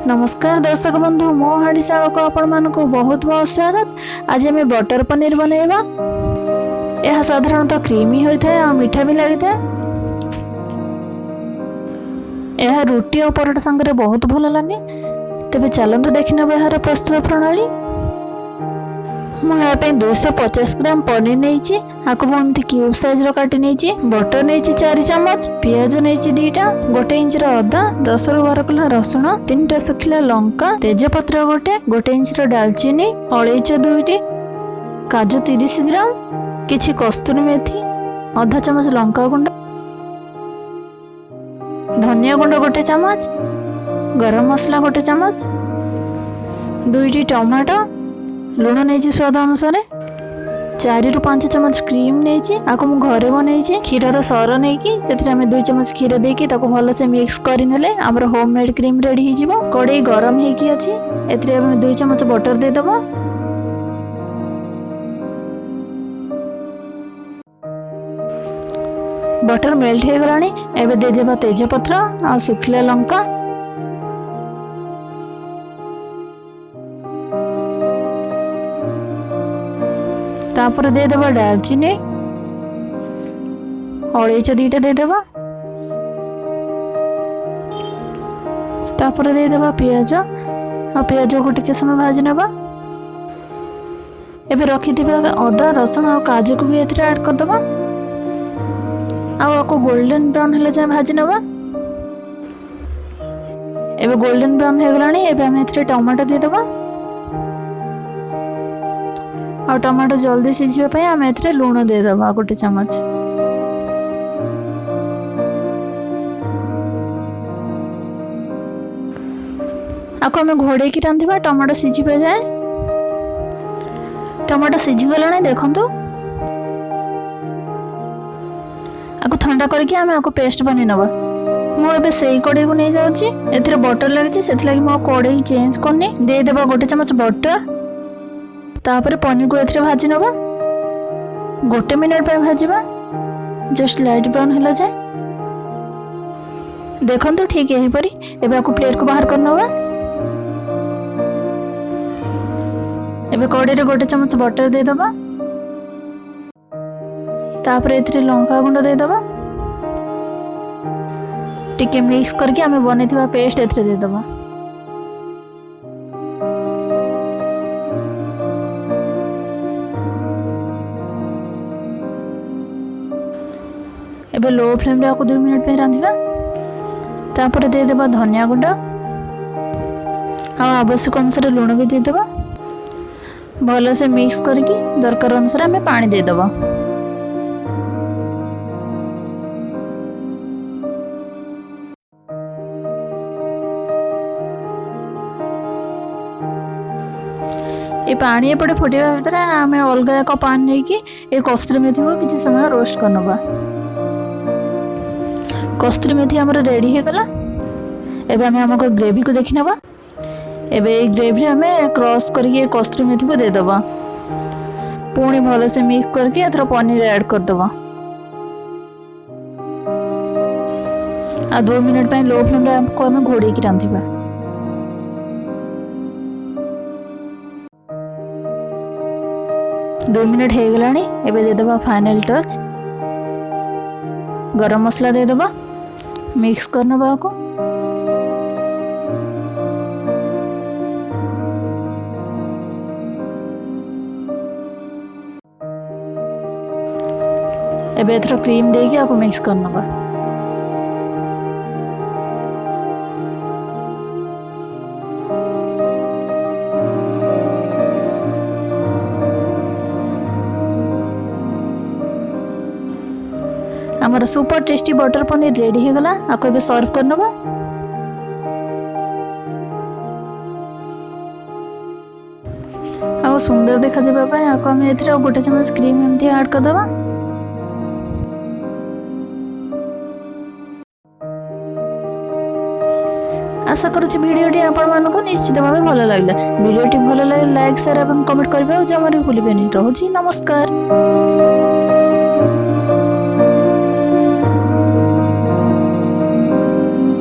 नमस्कार दर्शक बंधु मो हाड़ीशाल को आपण मानक बहुत बहुत स्वागत। आज आम बटर पनीर बनैबा। यह साधारणतः क्रीमी होता है और मीठा भी लगी था। यह रुटी और परोटा संगे बहुत भल लगे। तेज चलतु देखने यार प्रस्तुत प्रणाली। मुझे 250 ग्राम पनीर नहीं क्यूब साइज काटी बटर नहीं 4 चमच, पियाज नहीं 2टा, 1 इंच अदा, 10 ରୁ 12 कला रसुण, 3टा सुखिला लंका, तेजपत्र 1 इंच डालचीनी, अलैच 2टी, काजू 30 ग्राम, किछि कस्तूरी मेथी, आधा चमच लंका गुंड, धनिया गुंड 1 चमच, गरम मसला 1 चमच, 2टी टमाटो, लुण नहीं स्वाद अनुसार, 4 ରୁ 5 चमच क्रीम नहीं आपको मु घरे बनई क्षीर सर नहीं से 2 चमच क्षीर देकी भल से मिक्स करने आमर होममेड क्रीम रेडी हो। कड़े गरम होगी अच्छी ए 2 चमच बटर देदेव। बटर मेल्ट हो गला एवं देदेव तेजपत्र आ सुखिला लंका, तापर देदेव डालचीनी, अलैच 2टा देदेव, तापर देदेव पियाज और पियाज को टिके समय भाजी नवा। एबे रखी अदा रसुण और काजू को भी ऐड करदबा। आपको गोल्डन ब्राउन हेले जाए भाजी नवा। एबे गोल्डन ब्राउन हो गलानी एबे हम एथरे टमाटो देदेबा। और टमाटो जल्दी सीझे आम ए लुण देदेव 1 चमच। आपको आम घोड़े की रांधिबा टमाटो सीझी जाए। टमाटो सीझी गला देखंतु। आपको ठंडा करके आम आपको पेस्ट बनी नवा। मुझे से कड़े को नहीं जाऊँगी ए बटर लगी से मो कड़े चेंज करनी। देदेव 1 चमच बटर, तापर पनीर को एथरे भाजी नवा। 1 मिनट पे भाजवा जस्ट लाइट ब्राउन होला जाए। देखंतु ठीक यही परी। एबे आपको प्लेट को बाहर कर नवा। एबे कड़े रे 1 चमच बटर दे दबा। तापर एथरे लंका गुंड दे दबा। टिके मिक्स करके हमें बनेथिबा पेस्ट एथरे दे दबा। एबे लो फ्लेम रे आपको 2 मिनट पे रांधिबा। तापर दे देबा धनिया गुंड आ आवश्यक अनुसार लुण भी दे देबा। भल से मिक्स करके दरकार अनुसार हमें पानी दे देबा। ये पानी एपटे फुटा भर आम अलग एक पान नहीं कस्तूरी मेथी को किसी समय रोस्ट करनबा। कस्तूरी मेथी आमर रेडी हो गला। एबे हमें हमको ग्रेवी को देखि नबा। एबे ए ग्रेवी हमें क्रॉस करके कस्तूरी मेथी को दे दबा। पुणी भल से मिक्स करके एथरा पनीर ऐड कर दबा। आ 2 मिनट पे लो फ्लेम रे हमको हमें घोड़े की रांधिबा। दो मिनट हो गला एबे दे दबा फाइनल टच गरम मसला दे दबा। मिक्स करना को एबे एथरा क्रीम देके आपको मिक्स करना बा। हमारा super tasty butter paneer ready हो गला। आपको एबे सर्व करना बा। आ सुंदर देखा जाबा पय आपको हम एथरे 1 चमच क्रीम एमती ऐड कर दबा। आशा करूँ भिडियोटी आपको निश्चित भाव भल लगे। भिडियोटी भल लगे लाइक शेयर और कमेंट करबे जमा भी भूलिबेनी। रहूची नमस्कार।